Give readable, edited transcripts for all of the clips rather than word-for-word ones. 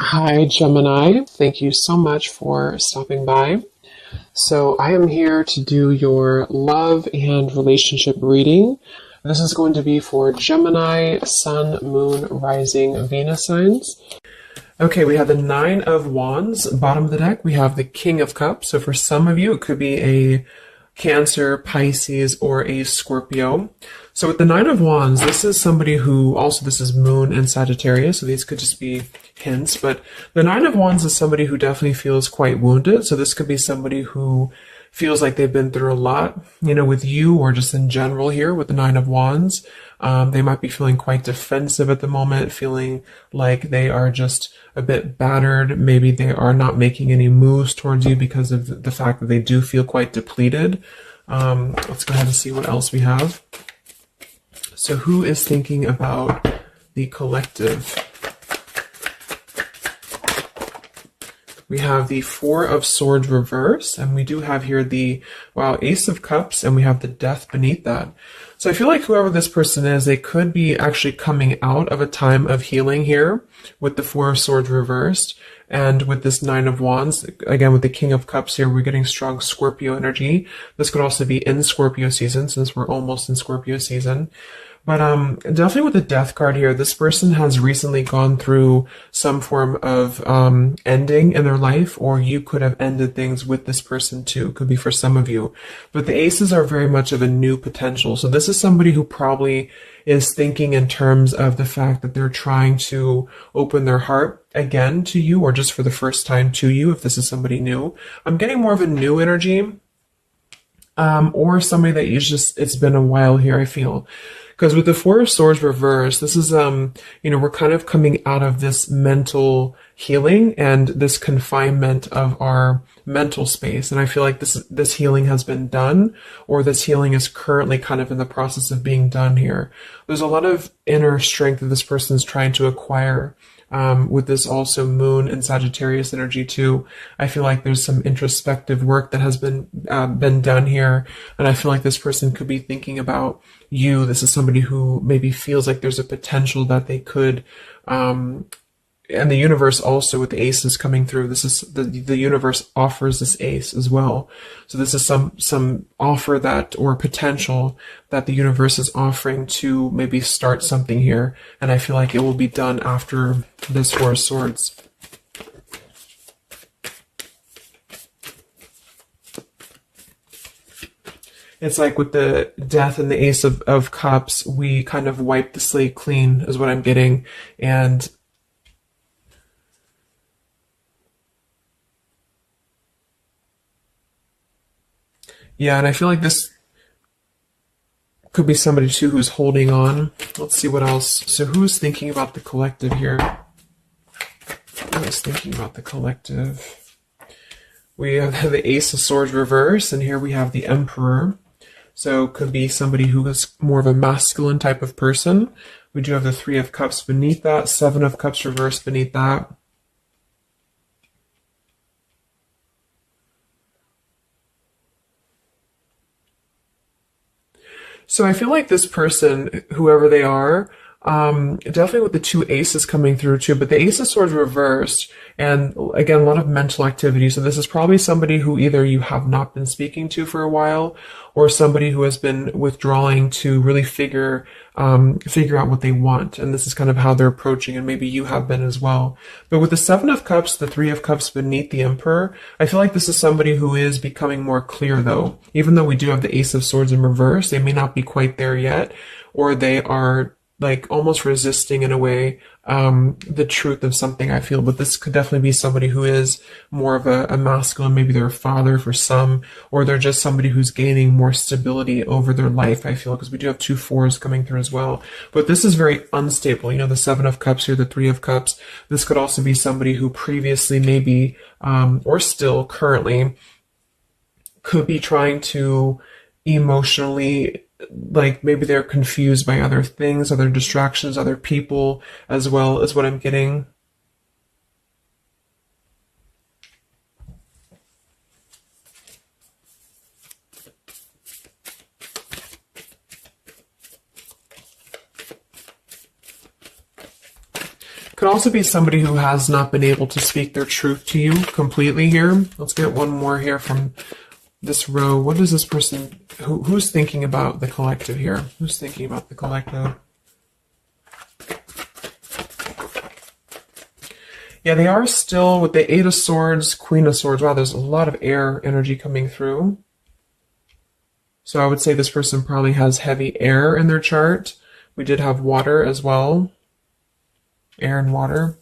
Hi, Gemini. Thank you so much for stopping by. So, I am here to do your love and relationship reading. This is going to be for Gemini, Sun, Moon, Rising, Venus signs. Okay, we have the Nine of Wands. Bottom of the deck, we have the King of Cups. So, for some of you, it could be a Cancer, Pisces, or a Scorpio. So with the Nine of Wands, this is somebody who, also this is Moon and Sagittarius, so these could just be hints, but the Nine of Wands is somebody who definitely feels quite wounded, so this could be somebody who feels like they've been through a lot, with you or just in general here with the Nine of Wands. They might be feeling quite defensive at the moment, feeling like they are just a bit battered. Maybe they are not making any moves towards you because of the fact that they do feel quite depleted. Let's go ahead and see what else we have. So who is thinking about the collective? We have the Four of Swords reverse, and we do have here the, Ace of Cups, and we have the Death beneath that. So I feel like whoever this person is, they could be actually coming out of a time of healing here with the Four of Swords reversed, and with this Nine of Wands, again with the King of Cups here, we're getting strong Scorpio energy. This could also be in Scorpio season, since we're almost in Scorpio season. But definitely with the Death card here, this person has recently gone through some form of ending in their life, or you could have ended things with this person too. Could be for some of you. But the aces are very much of a new potential. So this is somebody who probably is thinking in terms of the fact that they're trying to open their heart again to you, or just for the first time to you, if this is somebody new. I'm getting more of a new energy, or somebody that it's been a while here, I feel. Because with the Four of Swords reversed, this is, we're kind of coming out of this mental healing and this confinement of our mental space. And I feel like this healing has been done, or this healing is currently kind of in the process of being done here. There's a lot of inner strength that this person is trying to acquire. With this also Moon and Sagittarius energy too. I feel like there's some introspective work that has been done here, and I feel like this person could be thinking about you. This is somebody who maybe feels like there's a potential that they could, and the universe also with the aces coming through. This is the universe offers this ace as well. So this is some offer that, or potential that the universe is offering to maybe start something here. And I feel like it will be done after this Four of Swords. It's like with the Death and the Ace of Cups, we kind of wipe the slate clean is what I'm getting. And yeah, and I feel like this could be somebody too who's holding on. Let's see what else. So who's thinking about the collective here? Who is thinking about the collective? We have the Ace of Swords reverse, and here we have the Emperor. So could be somebody who is more of a masculine type of person. We do have the Three of Cups beneath that, Seven of Cups reverse beneath that. So I feel like this person, whoever they are, definitely with the two aces coming through too, but the Ace of Swords reversed, and again, a lot of mental activity. So this is probably somebody who either you have not been speaking to for a while, or somebody who has been withdrawing to really figure out what they want. And this is kind of how they're approaching, and maybe you have been as well. But with the Seven of Cups, the Three of Cups beneath the Emperor, I feel like this is somebody who is becoming more clear though. Even though we do have the Ace of Swords in reverse, they may not be quite there yet, or they are like almost resisting in a way the truth of something, I feel. But this could definitely be somebody who is more of a masculine. Maybe they're a father for some, or they're just somebody who's gaining more stability over their life, I feel, because we do have two fours coming through as well. But this is very unstable. The Seven of Cups here, the Three of Cups. This could also be somebody who previously maybe, or still currently, could be trying to emotionally, like maybe they're confused by other things, other distractions, other people as well, is what I'm getting. Could also be somebody who has not been able to speak their truth to you completely here. Let's get one more here from this row. What is this person, who's thinking about the collective here? Who's thinking about the collective? Yeah, they are still with the Eight of Swords, Queen of Swords. Wow, there's a lot of air energy coming through. So I would say this person probably has heavy air in their chart. We did have water as well. Air and water.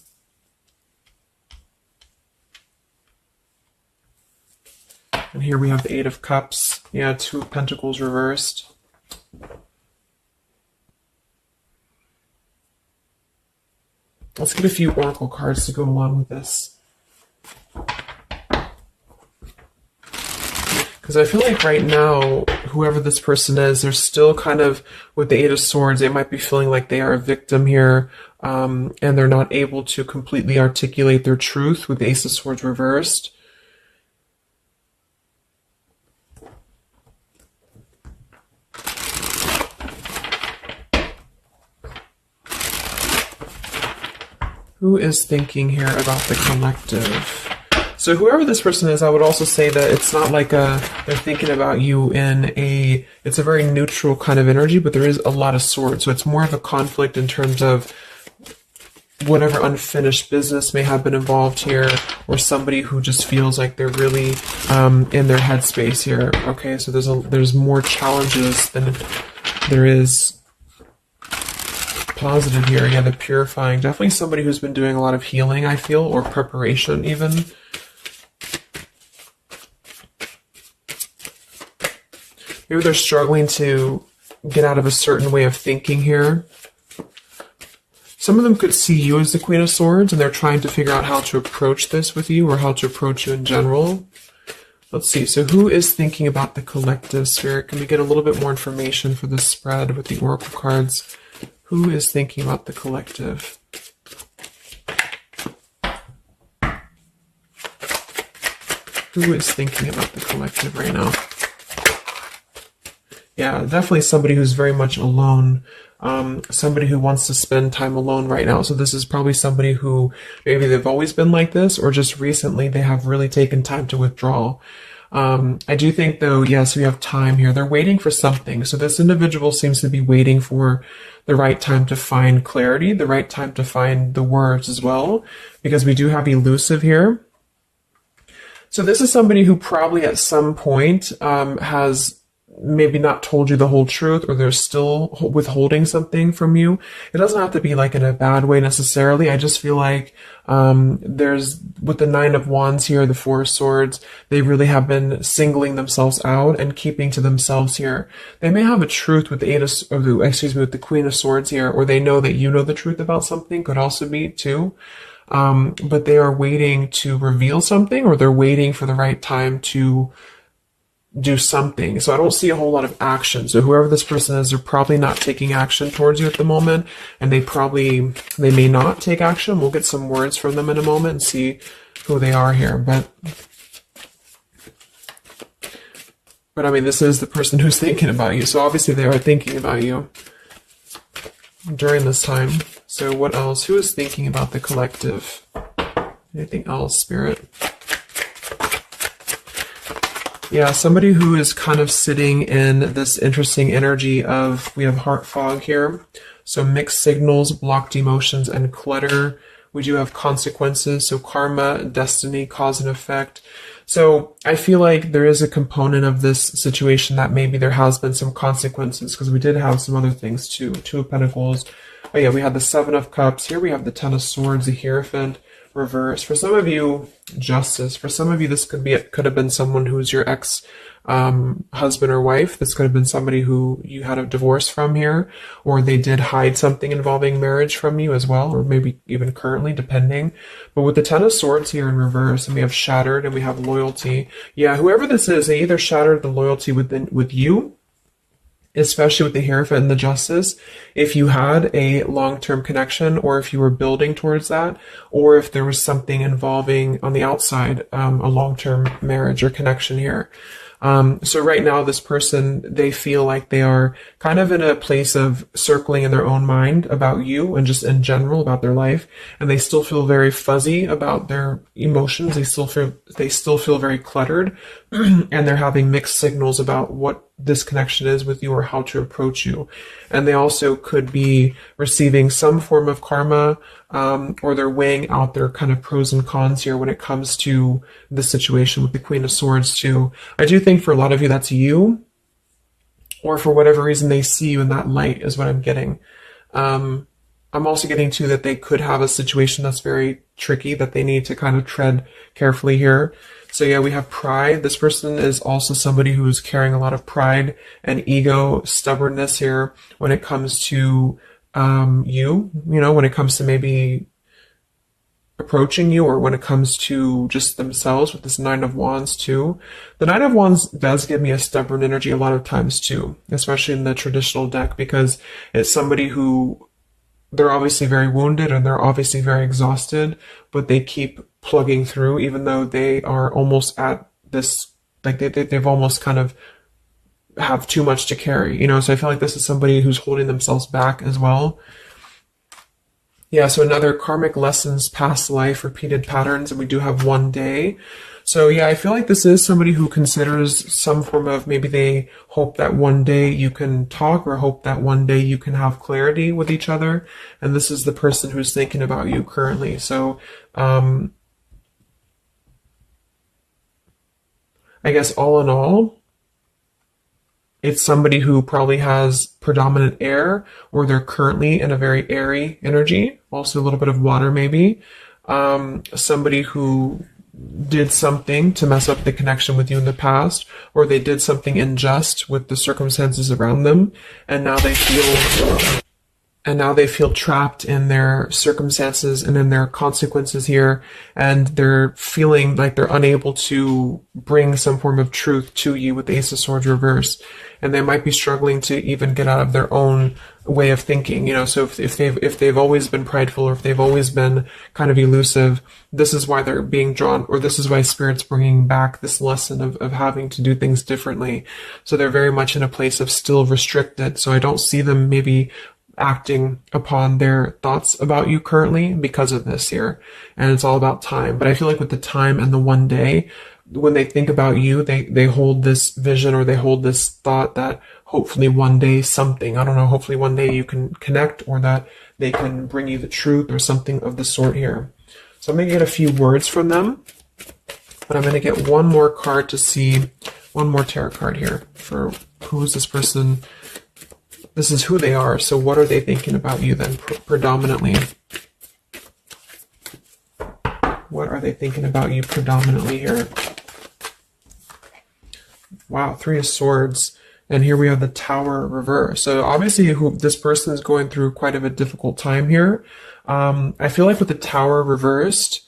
And here we have the Eight of Cups. Yeah, Two of Pentacles reversed. Let's get a few oracle cards to go along with this. Because I feel like right now, whoever this person is, they're still kind of, with the Eight of Swords, they might be feeling like they are a victim here, and they're not able to completely articulate their truth with the Ace of Swords reversed. Who is thinking here about the collective? So whoever this person is, I would also say that it's not like they're thinking about you in it's a very neutral kind of energy, but there is a lot of swords. So it's more of a conflict in terms of whatever unfinished business may have been involved here, or somebody who just feels like they're really in their headspace here. Okay, so there's more challenges than there is positive here. Yeah, the purifying. Definitely somebody who's been doing a lot of healing, I feel, or preparation even. Maybe they're struggling to get out of a certain way of thinking here. Some of them could see you as the Queen of Swords, and they're trying to figure out how to approach this with you, or how to approach you in general. Let's see. So who is thinking about the collective, Spirit? Can we get a little bit more information for this spread with the oracle cards? Who is thinking about the collective? Who is thinking about the collective right now? Yeah, definitely somebody who's very much alone. Somebody who wants to spend time alone right now. So this is probably somebody who maybe they've always been like this, or just recently they have really taken time to withdraw. I do think though, yes, we have time here. They're waiting for something. So this individual seems to be waiting for the right time to find clarity, the right time to find the words as well, because we do have elusive here. So this is somebody who probably at some point has maybe not told you the whole truth, or they're still withholding something from you. It doesn't have to be like in a bad way necessarily. I just feel like there's, with the Nine of Wands here, the Four of Swords, they really have been singling themselves out and keeping to themselves here. They may have a truth with the with the Queen of Swords here, or they know that you know the truth about something, could also be too. But they are waiting to reveal something, or they're waiting for the right time to do something. So I don't see a whole lot of action. So whoever this person is, they're probably not taking action towards you at the moment, and they may not take action. We'll get some words from them in a moment and see who they are here. But I mean, this is the person who's thinking about you. So obviously they are thinking about you during this time. So what else? Who is thinking about the collective? Anything else, Spirit? Yeah, somebody who is kind of sitting in this interesting energy of, we have heart fog here. So mixed signals, blocked emotions, and clutter. We do have consequences. So karma, destiny, cause and effect. So I feel like there is a component of this situation that maybe there has been some consequences, because we did have some other things too. Two of Pentacles. Oh yeah, we had the Seven of Cups. Here we have the Ten of Swords, the Hierophant. Reverse. For some of you, Justice. For some of you, this could have been someone who's your ex husband or wife. This could have been somebody who you had a divorce from here, or they did hide something involving marriage from you as well, or maybe even currently, depending. But with the Ten of Swords here in reverse, and we have shattered, and we have loyalty. Yeah, whoever this is, they either shattered the loyalty with you, especially with the Hierophant and the Justice, if you had a long-term connection, or if you were building towards that, or if there was something involving on the outside, a long-term marriage or connection here. So right now, this person, they feel like they are kind of in a place of circling in their own mind about you and just in general about their life. And they still feel very fuzzy about their emotions. They still feel very cluttered and they're having mixed signals about what this connection is with you or how to approach you. And they also could be receiving some form of karma, or they're weighing out their kind of pros and cons here when it comes to the situation with the Queen of Swords too. I do think for a lot of you that's you, or for whatever reason they see you in that light is what I'm getting. I'm also getting too that they could have a situation that's very tricky that they need to kind of tread carefully here. So yeah, we have pride. This person is also somebody who's carrying a lot of pride and ego, stubbornness here when it comes to when it comes to maybe approaching you, or when it comes to just themselves with this Nine of Wands too. The Nine of Wands does give me a stubborn energy a lot of times too, especially in the traditional deck, because it's somebody who, they're obviously very wounded and they're obviously very exhausted, but they keep plugging through even though they are almost at this, like they've almost kind of have too much to carry, so I feel like this is somebody who's holding themselves back as well. Yeah, so another karmic lessons, past life, repeated patterns, and we do have one day. So yeah, I feel like this is somebody who considers some form of, maybe they hope that one day you can talk, or hope that one day you can have clarity with each other. And this is the person who's thinking about you currently. So I guess all in all, it's somebody who probably has predominant air, or they're currently in a very airy energy. Also a little bit of water maybe. Somebody who did something to mess up the connection with you in the past, or they did something unjust with the circumstances around them, and now they feel trapped in their circumstances and in their consequences here, and they're feeling like they're unable to bring some form of truth to you with the Ace of Swords reverse, and they might be struggling to even get out of their own way of thinking, so if they've always been prideful, or if they've always been kind of elusive, this is why they're being drawn, or this is why Spirit's bringing back this lesson of having to do things differently. So they're very much in a place of still restricted, so I don't see them maybe acting upon their thoughts about you currently because of this here. And it's all about time. But I feel like with the time and the one day, when they think about you, they hold this vision, or they hold this thought that hopefully one day something, I don't know, hopefully one day you can connect, or that they can bring you the truth or something of the sort here. So I'm going to get a few words from them, but I'm going to get one more card to see, one more tarot card here for who is this person. This is who they are. So what are they thinking about you then, predominantly? What are they thinking about you predominantly here? Wow, Three of Swords. And here we have the Tower reverse. So obviously this person is going through quite of a difficult time here. I feel like with the Tower reversed,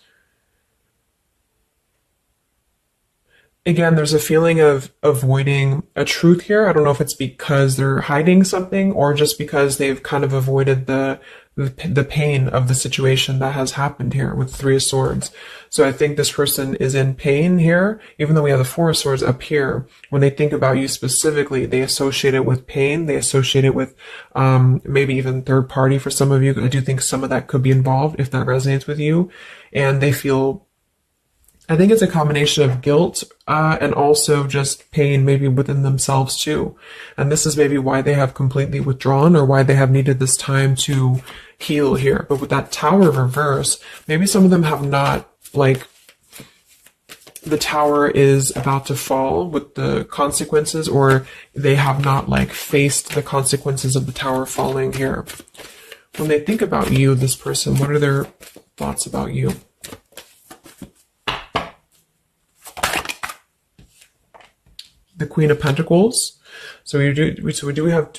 again, there's a feeling of avoiding a truth here. I don't know if it's because they're hiding something, or just because they've kind of avoided the pain of the situation that has happened here with Three of Swords. So I think this person is in pain here, even though we have the Four of Swords up here. When they think about you specifically, they associate it with pain. They associate it with maybe even third party for some of you. I do think some of that could be involved if that resonates with you. And they feel, I think it's a combination of guilt and also just pain maybe within themselves too. And this is maybe why they have completely withdrawn, or why they have needed this time to heal here. But with that Tower reverse, maybe some of them have not, like, the tower is about to fall with the consequences, or they have not like faced the consequences of the tower falling here. When they think about you, this person, what are their thoughts about you? The Queen of Pentacles. So we do have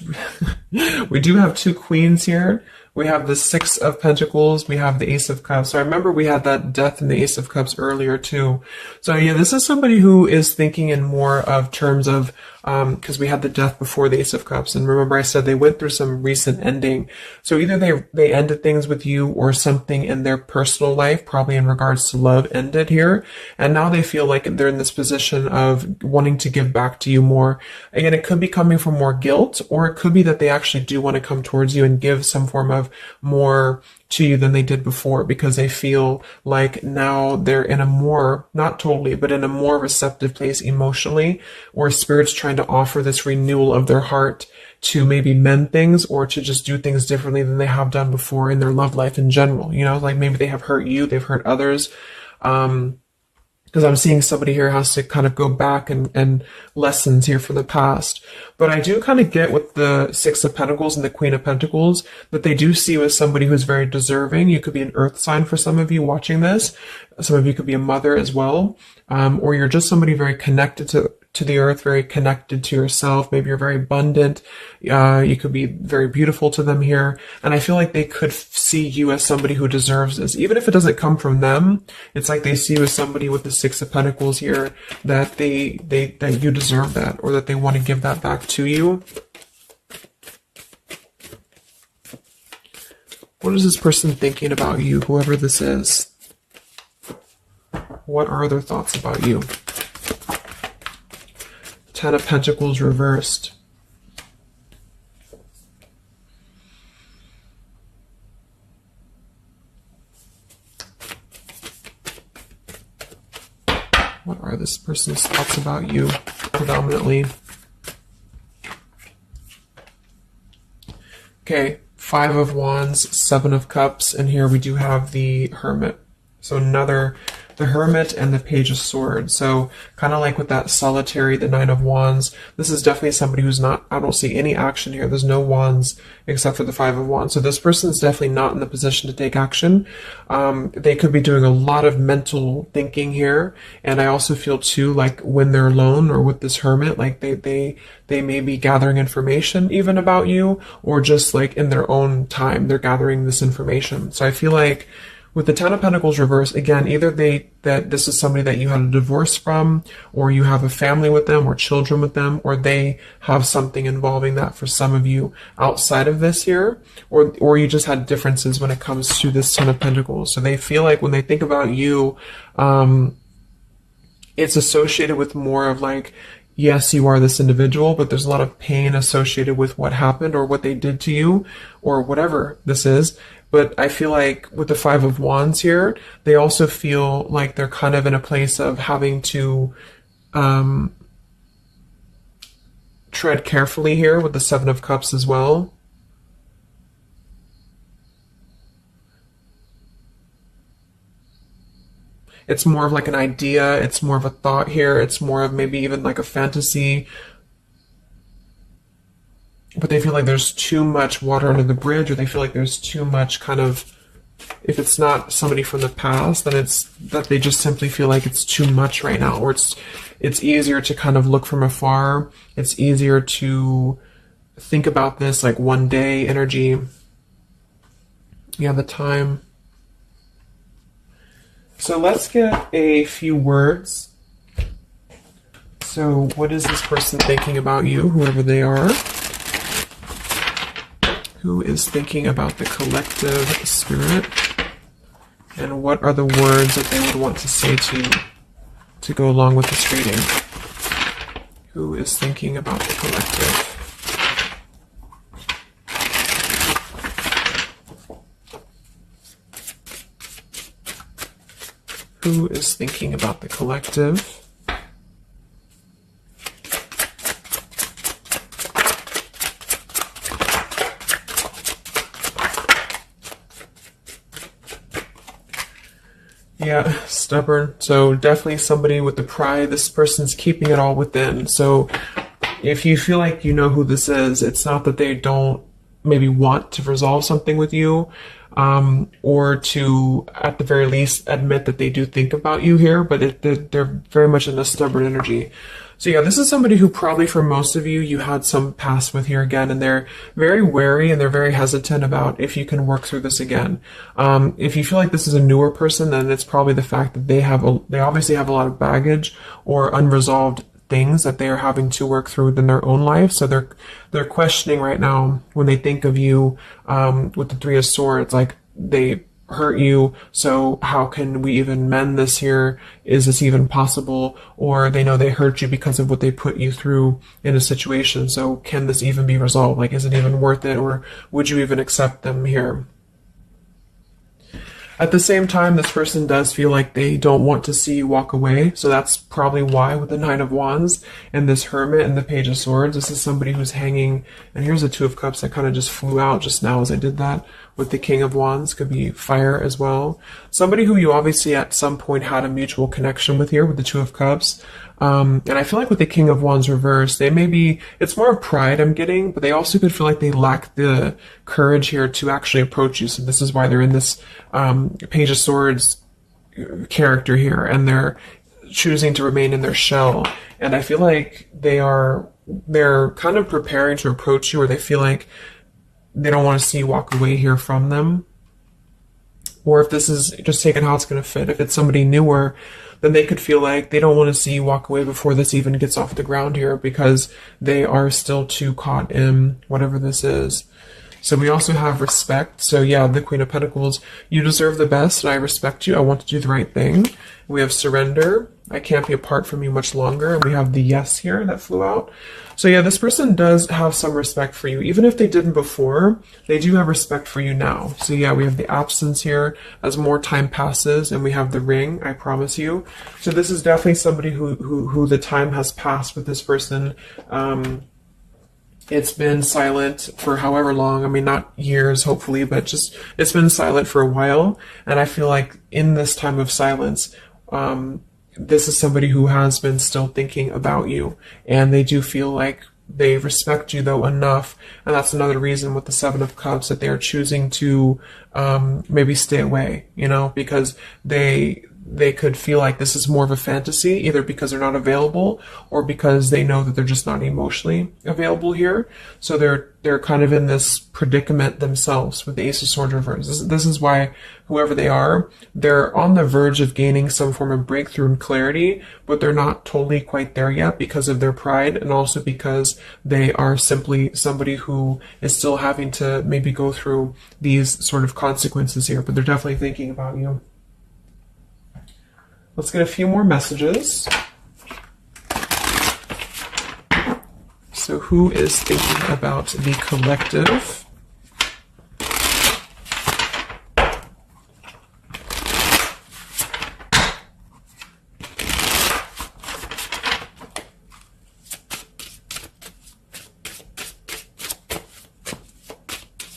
we do have two queens here. We have the Six of Pentacles. We have the Ace of Cups. So I remember we had that Death and the Ace of Cups earlier too. So yeah, this is somebody who is thinking in more of terms of, because we had the Death before the Ace of Cups. And remember I said they went through some recent ending. So either they ended things with you, or something in their personal life, probably in regards to love, ended here. And now they feel like they're in this position of wanting to give back to you more. Again, it could be coming from more guilt, or it could be that they actually do want to come towards you and give some form of more to you than they did before, because they feel like now they're in a more, not totally, but in a more receptive place emotionally, or spirit's trying to offer this renewal of their heart to maybe mend things, or to just do things differently than they have done before in their love life in general. You know, like maybe they have hurt you, they've hurt others. Because I'm seeing somebody here has to kind of go back and lessons here from the past. But I do kind of get with the Six of Pentacles and the Queen of Pentacles that they do see you as somebody who's very deserving. You could be an earth sign for some of you watching this. Some of you could be a mother as well. Or you're just somebody very connected to the earth, very connected to yourself. Maybe you're very abundant. You could be very beautiful to them here. And I feel like they could see you as somebody who deserves this. Even if it doesn't come from them, it's like they see you as somebody with the Six of Pentacles here, that that you deserve that, or that they want to give that back to you. What is this person thinking about you, whoever this is? What are their thoughts about you? Ten of Pentacles reversed. What are this person's thoughts about you, predominantly? Okay, Five of Wands, Seven of Cups, and here we do have the Hermit. So the Hermit and the Page of Swords. So kind of like with that solitary, the Nine of Wands, this is definitely somebody who's not, I don't see any action here. There's no wands except for the Five of Wands. So this person is definitely not in the position to take action. They could be doing a lot of mental thinking here. And I also feel too, like when they're alone or with this Hermit, like they may be gathering information even about you, or just like in their own time, they're gathering this information. So I feel like with the Ten of Pentacles reversed, again, either that this is somebody that you had a divorce from, or you have a family with them, or children with them, or they have something involving that for some of you outside of this here, or you just had differences when it comes to this Ten of Pentacles. So they feel like when they think about you, it's associated with more of like, yes, you are this individual, but there's a lot of pain associated with what happened or what they did to you, or whatever this is. But I feel like with the Five of Wands here, they also feel like they're kind of in a place of having to tread carefully here with the Seven of Cups as well. It's more of like an idea. It's more of a thought here. It's more of maybe even like a fantasy. But they feel like there's too much water under the bridge, or they feel like there's too much kind of, if it's not somebody from the past, then it's that they just simply feel like it's too much right now, or it's easier to kind of look from afar. It's easier to think about this like one day energy. Yeah, the time. So let's get a few words. So what is this person thinking about you, whoever they are? Who is thinking about the collective spirit? And what are the words that they would want to say to go along with this reading? Who is thinking about the collective? Who is thinking about the collective? Yeah, stubborn. So definitely somebody with the pride. This person's keeping it all within. So if you feel like you know who this is, it's not that they don't maybe want to resolve something with you. or to, at the very least, admit that they do think about you here, but they're very much in a stubborn energy. So yeah, this is somebody who probably for most of you, you had some past with here again, and they're very wary and they're very hesitant about if you can work through this again. If you feel like this is a newer person, then it's probably the fact that they obviously have a lot of baggage or unresolved things that they are having to work through within their own life. So they're questioning right now when they think of you, with the Three of Swords, like they hurt you, so how can we even mend this here? Is this even possible? Or they know they hurt you because of what they put you through in a situation, so can this even be resolved? Like, is it even worth it, or would you even accept them here? At the same time, this person does feel like they don't want to see you walk away, so that's probably why with the Nine of Wands and this Hermit and the Page of Swords, this is somebody who's hanging, and here's the Two of Cups that kind of just flew out just now as I did that, with the King of Wands, could be fire as well. Somebody who you obviously at some point had a mutual connection with here with the Two of Cups. And I feel like with the King of Wands reversed, they may be, it's more of pride I'm getting, but they also could feel like they lack the courage here to actually approach you. So this is why they're in this Page of Swords character here, and they're choosing to remain in their shell. And I feel like they're kind of preparing to approach you, or they feel like they don't want to see you walk away here from them. Or if this is just taking how it's going to fit, if it's somebody newer, then they could feel like they don't want to see you walk away before this even gets off the ground here, because they are still too caught in whatever this is. So we also have respect. So yeah, the Queen of Pentacles, you deserve the best and I respect you. I want to do the right thing. We have surrender. I can't be apart from you much longer. And we have the yes here that flew out. So yeah, this person does have some respect for you. Even if they didn't before, they do have respect for you now. So yeah, we have the absence here as more time passes, and we have the ring, I promise you. So this is definitely somebody who the time has passed with this person. It's been silent for however long. I mean, not years, hopefully, but just it's been silent for a while. And I feel like in this time of silence, this is somebody who has been still thinking about you, and they do feel like they respect you though enough. And that's another reason with the Seven of Cups that they're choosing to maybe stay away, you know, because they could feel like this is more of a fantasy, either because they're not available or because they know that they're just not emotionally available here. So they're kind of in this predicament themselves with the Ace of Swords reversed. This is why whoever they are, they're on the verge of gaining some form of breakthrough and clarity, but they're not totally quite there yet because of their pride, and also because they are simply somebody who is still having to maybe go through these sort of consequences here, but they're definitely thinking about you. Let's get a few more messages. So who is thinking about the collective?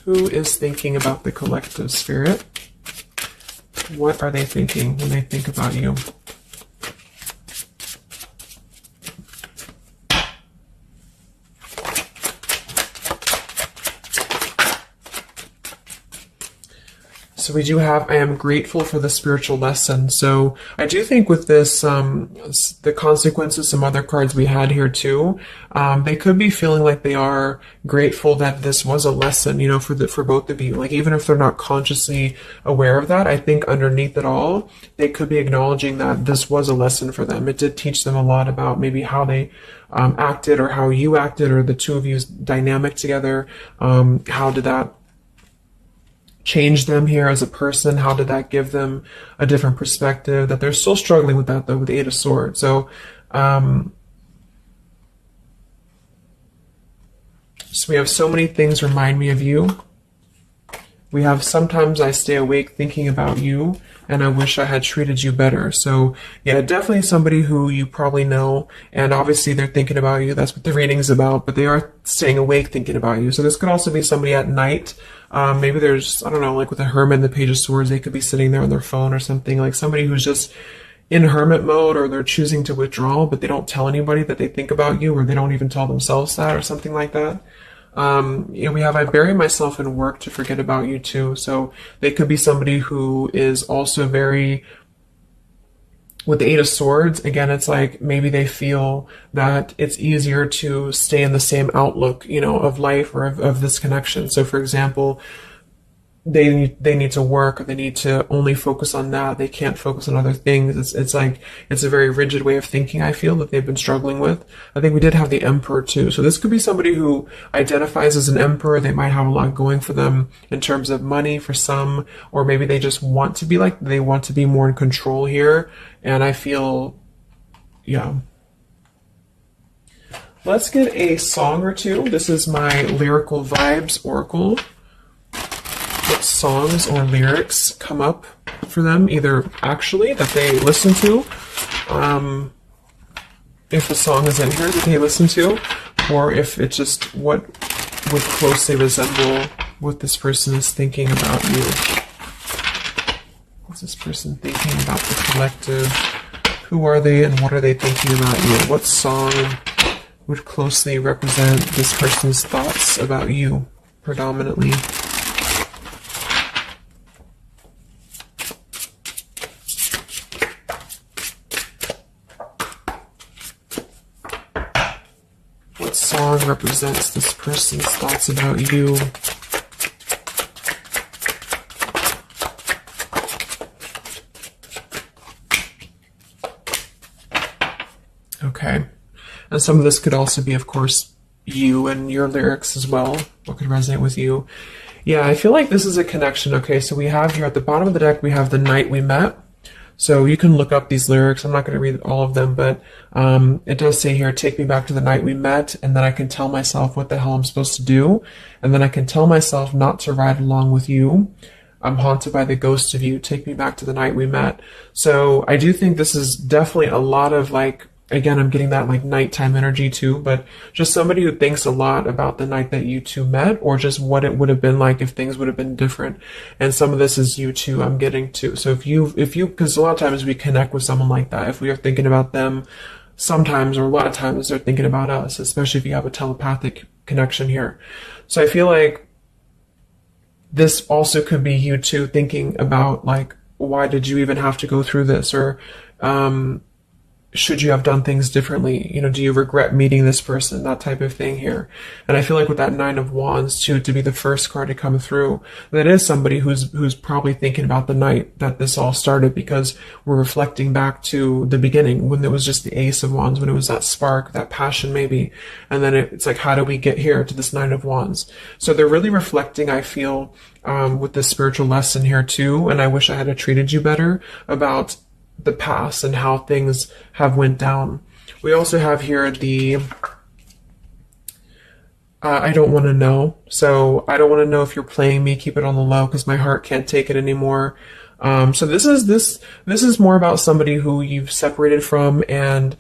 Who is thinking about the collective, Spirit? What are they thinking when they think about you? So we do have, I am grateful for the spiritual lesson. So I do think with this, the consequences, some other cards we had here too, they could be feeling like they are grateful that this was a lesson, you know, for both of you. Like, even if they're not consciously aware of that, I think underneath it all, they could be acknowledging that this was a lesson for them. It did teach them a lot about maybe how they acted, or how you acted, or the two of you's dynamic together. How did that change them here as a person? How did that give them a different perspective? That they're still struggling with that though, with the Eight of Swords. So, so we have so many things remind me of you. We have sometimes I stay awake thinking about you, and I wish I had treated you better. So yeah, definitely somebody who you probably know, and obviously they're thinking about you. That's what the reading's about, but they are staying awake thinking about you. So this could also be somebody at night. Maybe there's, I don't know, like with the Hermit and the Page of Swords, they could be sitting there on their phone or something, like somebody who's just in hermit mode, or they're choosing to withdraw, but they don't tell anybody that they think about you, or they don't even tell themselves that, or something like that. We have I bury myself in work to forget about you too. So they could be somebody who is also very, with the Eight of Swords, again, it's like maybe they feel that it's easier to stay in the same outlook, of life or of this connection. So for example, they need to work, or they need to only focus on that. They can't focus on other things. It's like, it's a very rigid way of thinking, I feel, that they've been struggling with. I think we did have the Emperor too. So this could be somebody who identifies as an Emperor. They might have a lot going for them in terms of money for some, or maybe they just want to be they want to be more in control here. And I feel, yeah. Let's get a song or two. This is my Lyrical Vibes Oracle. What songs or lyrics come up for them, either actually that they listen to, if the song is in here that they listen to, or if it's just what would closely resemble what this person is thinking about you. What's this person thinking about the collective? Who are they and what are they thinking about you? What song would closely represent this person's thoughts about you predominantly? What song represents this person's thoughts about you? Okay. And some of this could also be, of course, you and your lyrics as well. What could resonate with you? Yeah, I feel like this is a connection. Okay, so we have here at the bottom of the deck, we have The Night We Met. So you can look up these lyrics. I'm not going to read all of them, but it does say here, take me back to the night we met, and then I can tell myself what the hell I'm supposed to do, and then I can tell myself not to ride along with you. I'm haunted by the ghost of you. Take me back to the night we met. So I do think this is definitely a lot of again, I'm getting that nighttime energy too, but just somebody who thinks a lot about the night that you two met, or just what it would have been like if things would have been different. And some of this is you too, I'm getting to. So if you, because a lot of times we connect with someone like that. If we are thinking about them sometimes, or a lot of times they're thinking about us, especially if you have a telepathic connection here. So I feel like this also could be you too thinking about why did you even have to go through this? Or, should you have done things differently? Do you regret meeting this person? That type of thing here. And I feel like with that Nine of Wands too, to be the first card to come through, that is somebody who's probably thinking about the night that this all started, because we're reflecting back to the beginning when it was just the Ace of Wands, when it was that spark, that passion maybe. And then it's like, how do we get here to this Nine of Wands? So they're really reflecting, I feel, with this spiritual lesson here too. And I wish I had treated you better about the past and how things have went down. We also have here the I don't want to know. So I don't want to know if you're playing me. Keep it on the low because my heart can't take it anymore. So this is more about somebody who you've separated from, and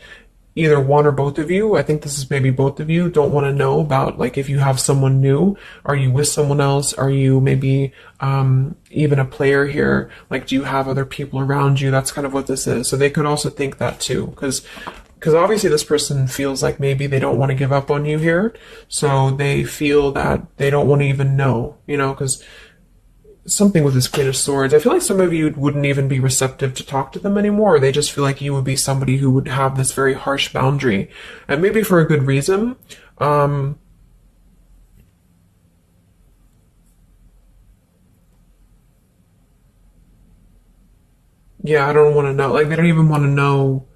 either one or both of you, I think this is maybe both of you, don't want to know about if you have someone new. Are you with someone else? Are you maybe even a player here? Do you have other people around you? That's kind of what this is. So they could also think that too, because obviously this person feels like maybe they don't want to give up on you here. So they feel that they don't want to even know, because something with this Queen of Swords, I feel like some of you wouldn't even be receptive to talk to them anymore. Or they just feel like you would be somebody who would have this very harsh boundary, and maybe for a good reason. Yeah, I don't want to know. They don't even want to know.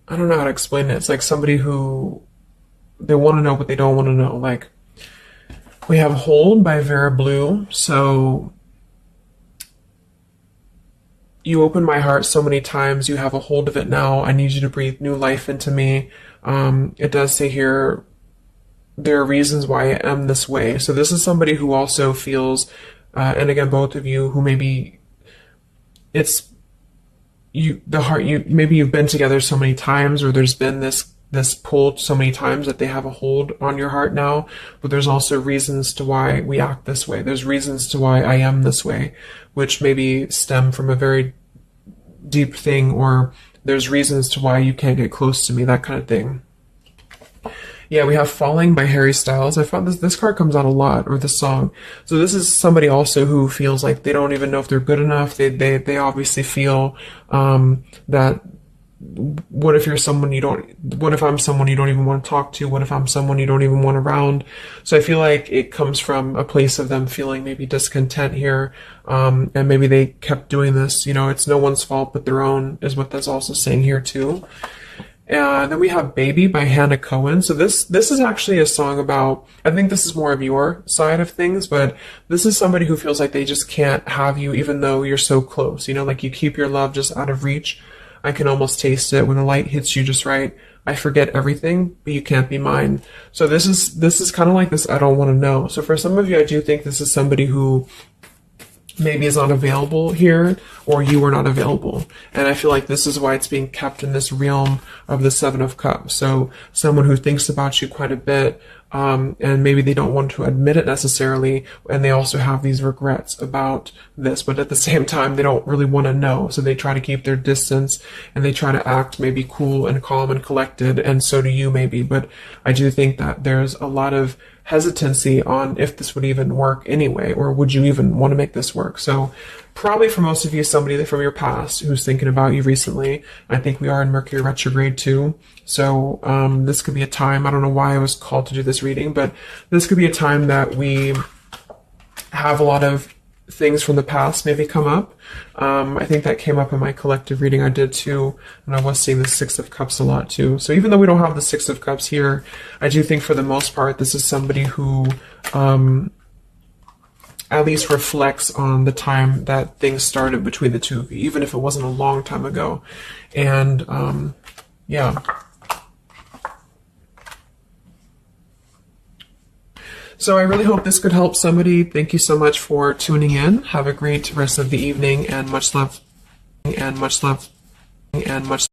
I don't know how to explain it. It's like somebody who, they want to know, but they don't want to know. We have Hold by Vera Blue. So you opened my heart so many times. You have a hold of it now. I need you to breathe new life into me. It does say here, there are reasons why I am this way. So this is somebody who also feels, and again, both of you who maybe it's maybe you've been together so many times, or there's been this pull so many times that they have a hold on your heart now, but there's also reasons to why we act this way. There's reasons to why I am this way, which maybe stem from a very deep thing, or there's reasons to why you can't get close to me, that kind of thing. Yeah, we have Falling by Harry Styles. I found this card comes out a lot, or this song. So this is somebody also who feels like they don't even know if they're good enough. They obviously feel that what if you're someone you don't, what if I'm someone you don't even want to talk to? What if I'm someone you don't even want around? So I feel like it comes from a place of them feeling maybe discontent here. And maybe they kept doing this, you know, it's no one's fault but their own, is what that's also saying here too. And then we have Baby by Hannah Cohen. So this is actually a song about, I think this is more of your side of things, but this is somebody who feels like they just can't have you even though you're so close. You know, like you keep your love just out of reach. I can almost taste it when the light hits you just right. I forget everything, but you can't be mine. So this is kind of like this I don't want to know. So for some of you, I do think this is somebody who maybe is not available here, or you are not available. And I feel like this is why it's being kept in this realm of the Seven of Cups. So someone who thinks about you quite a bit, and maybe they don't want to admit it necessarily, and they also have these regrets about this, but at the same time, they don't really want to know. So they try to keep their distance, and they try to act maybe cool and calm and collected, and so do you maybe. But I do think that there's a lot of hesitancy on if this would even work anyway, or would you even want to make this work? So probably for most of you, somebody from your past who's thinking about you recently. I think we are in Mercury retrograde too. So this could be a time, I don't know why I was called to do this reading, but this could be a time that we have a lot of things from the past maybe come up. I think that came up in my collective reading I did too, and I was seeing the Six of Cups a lot too. So even though we don't have the Six of Cups here, I do think for the most part this is somebody who at least reflects on the time that things started between the two of you, even if it wasn't a long time ago. And yeah. So I really hope this could help somebody. Thank you so much for tuning in. Have a great rest of the evening, and much love, and much love, and much